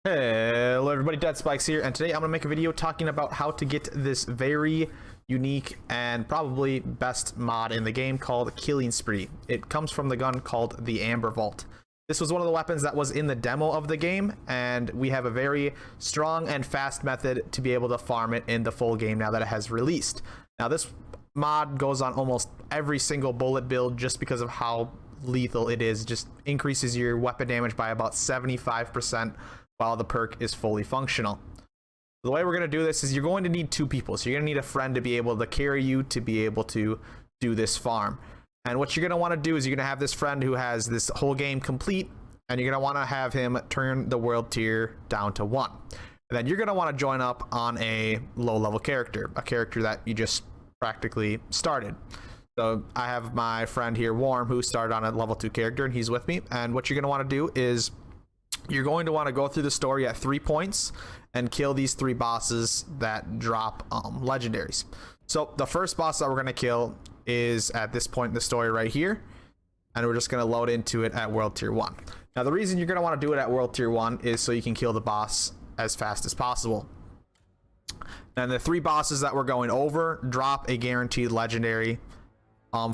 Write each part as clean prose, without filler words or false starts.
Hello everybody, Dead Spikes here, and today I'm going to make a video talking about how to get this very unique and probably best mod in the game called Killing Spree. It comes from the gun called the Amber Vault. This was one of the weapons that was in the demo of the game, and we have a very strong and fast method to be able to farm it in the full game now that it has released. Now this mod goes on almost every single bullet build just because of how lethal it is. Just increases your weapon damage by about 75% while the perk is fully functional. The way we're going to do this is you're going to need two people. So you're going to need a friend to be able to carry you to be able to do this farm. And what you're going to want to do is you're going to have this friend who has this whole game complete, and you're going to want to have him turn the world tier down to 1. And then you're going to want to join up on a low level character, a character that you just practically started. So I have my friend here, Warm, who started on a level 2 character, and he's with me. And what you're going to want to do is you're going to want to go through the story at 3 points and kill these 3 bosses that drop legendaries. So the first boss that we're going to kill is at this point in the story right here, and we're just going to load into it at world tier 1. Now the reason you're going to want to do it at world tier 1 is so you can kill the boss as fast as possible. And the 3 bosses that we're going over drop a guaranteed legendary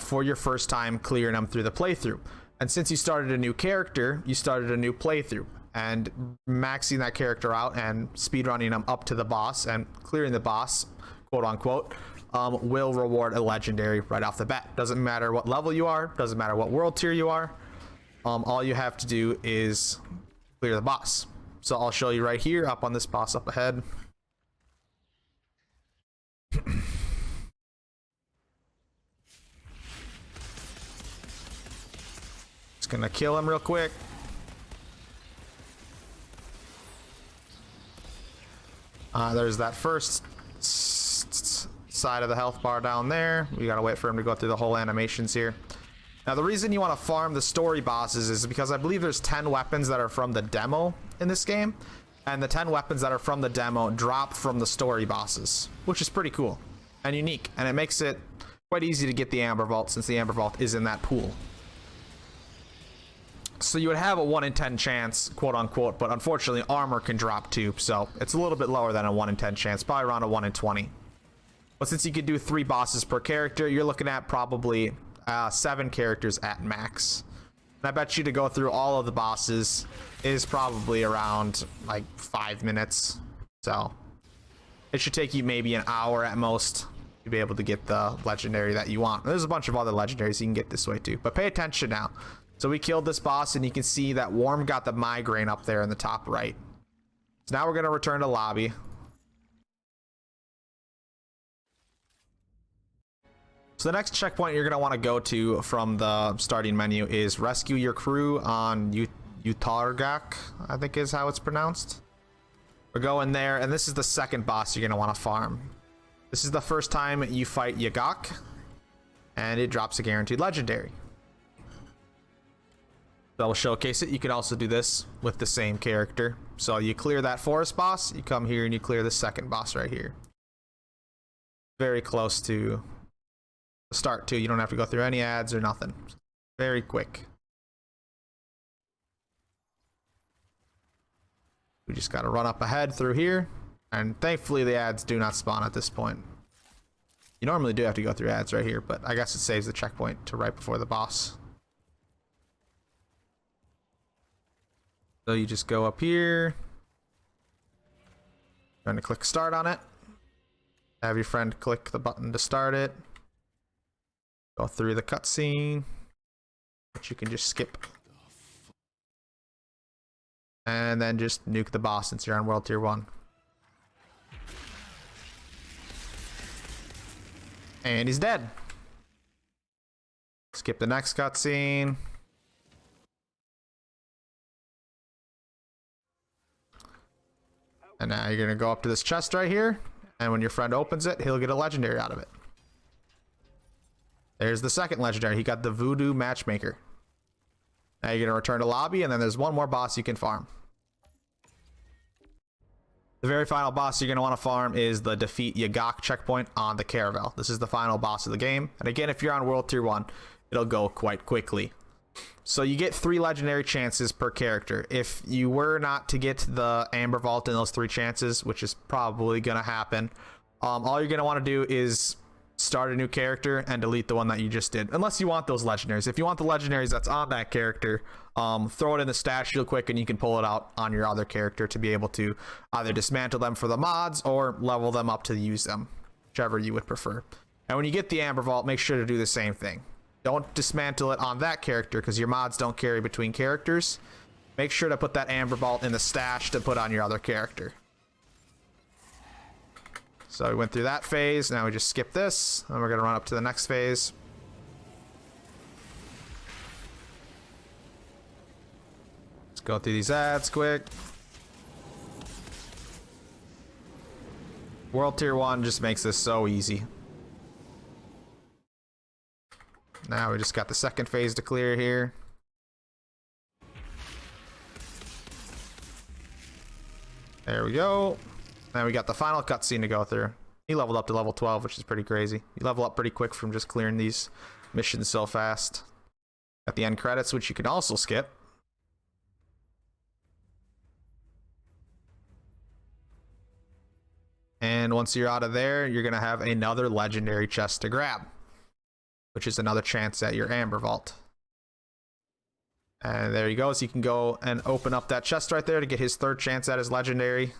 for your first time clearing them through the playthrough. And since you started a new character, you started a new playthrough, and maxing that character out and speedrunning them up to the boss and clearing the boss, quote unquote, will reward a legendary right off the bat. Doesn't matter what level you are, doesn't matter what world tier you are. All you have to do is clear the boss. So I'll show you right here up on this boss up ahead. Gonna kill him real quick. There's that first side of the health bar down there. We gotta wait for him to go through the whole animations here. Now the reason you want to farm the story bosses is because I believe there's 10 weapons that are from the demo in this game, and the 10 weapons that are from the demo drop from the story bosses, which is pretty cool and unique, and it makes it quite easy to get the Amber Vault since the Amber Vault is in that pool. So you would have a 1 in 10 chance, quote unquote, but unfortunately armor can drop too, so it's a little bit lower than a 1 in 10 chance, probably around a 1 in 20. But since you could do 3 bosses per character, you're looking at probably 7 characters at max. And I bet you to go through all of the bosses is probably around like 5 minutes. So it should take you maybe an hour at most to be able to get the legendary that you want. There's a bunch of other legendaries you can get this way too, but pay attention now. So we killed this boss, and you can see that Warm got the migraine up there in the top right. So now we're going to return to lobby. So the next checkpoint you're going to want to go to from the starting menu is rescue your crew on Utargak, I think is how it's pronounced. We're going there, and this is the second boss you're going to want to farm. This is the first time you fight Yagak, and it drops a guaranteed legendary. So I'll showcase it. You can also do this with the same character. So you clear that forest boss, you come here and you clear the second boss right here. Very close to the start too. You don't have to go through any ads or nothing. Very quick. We just got to run up ahead through here, and thankfully the ads do not spawn at this point. You normally do have to go through ads right here, but I guess it saves the checkpoint to right before the boss. So you just go up here, trying to click start on it, have your friend click the button to start it, go through the cutscene, which you can just skip, and then just nuke the boss since you're on world tier 1. And he's dead. Skip the next cutscene. And now you're going to go up to this chest right here, and when your friend opens it, he'll get a legendary out of it. There's the second legendary. He got the Voodoo Matchmaker. Now you're going to return to lobby, and then there's one more boss you can farm. The very final boss you're going to want to farm is the Defeat Yagak checkpoint on the Caravel. This is the final boss of the game, and again, if you're on World Tier 1, it'll go quite quickly. So you get 3 legendary chances per character. If you were not to get the Amber Vault in those 3 chances, which is probably gonna happen, all you're gonna want to do is start a new character and delete the one that you just did, unless you want those legendaries. If you want the legendaries that's on that character, throw it in the stash real quick and you can pull it out on your other character to be able to either dismantle them for the mods or level them up to use them, whichever you would prefer. And when you get the Amber Vault, make sure to do the same thing. Don't dismantle it on that character because your mods don't carry between characters. Make sure to put that Amber Vault in the stash to put on your other character. So we went through that phase. Now we just skip this, and we're going to run up to the next phase. Let's go through these ads quick. World Tier 1 just makes this so easy. Now we just got the second phase to clear here. There we go. Now we got the final cutscene to go through. He leveled up to level 12, which is pretty crazy. You level up pretty quick from just clearing these missions so fast. Got the end credits, which you can also skip. And once you're out of there, you're going to have another legendary chest to grab, which is another chance at your Amber Vault. And there you go. So you can go and open up that chest right there to get his 3rd chance at his legendary.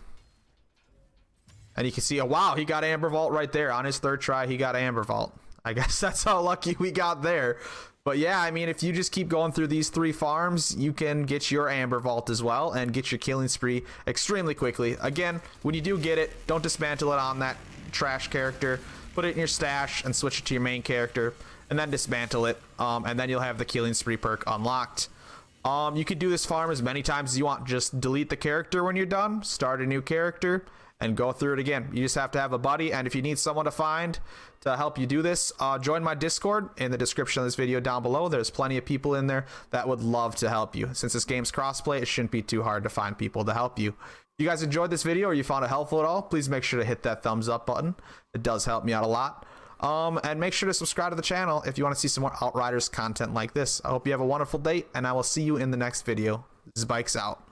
And you can see, oh wow, he got Amber Vault right there. On his 3rd try, he got Amber Vault. I guess that's how lucky we got there. But yeah, I mean, if you just keep going through these 3 farms, you can get your Amber Vault as well and get your killing spree extremely quickly. Again, when you do get it, don't dismantle it on that trash character. Put it in your stash and switch it to your main character, and then dismantle it, and then you'll have the killing spree perk unlocked. You can do this farm as many times as you want. Just delete the character when you're done, start a new character, and go through it again. You just have to have a buddy, and if you need someone to find to help you do this, join my Discord in the description of this video down below. There's plenty of people in there that would love to help you. Since this game's crossplay, it shouldn't be too hard to find people to help you. If you guys enjoyed this video or you found it helpful at all, please make sure to hit that thumbs up button. It does help me out a lot. And make sure to subscribe to the channel if you want to see some more Outriders content like this. I hope you have a wonderful day, and I will see you in the next video. Spikes out.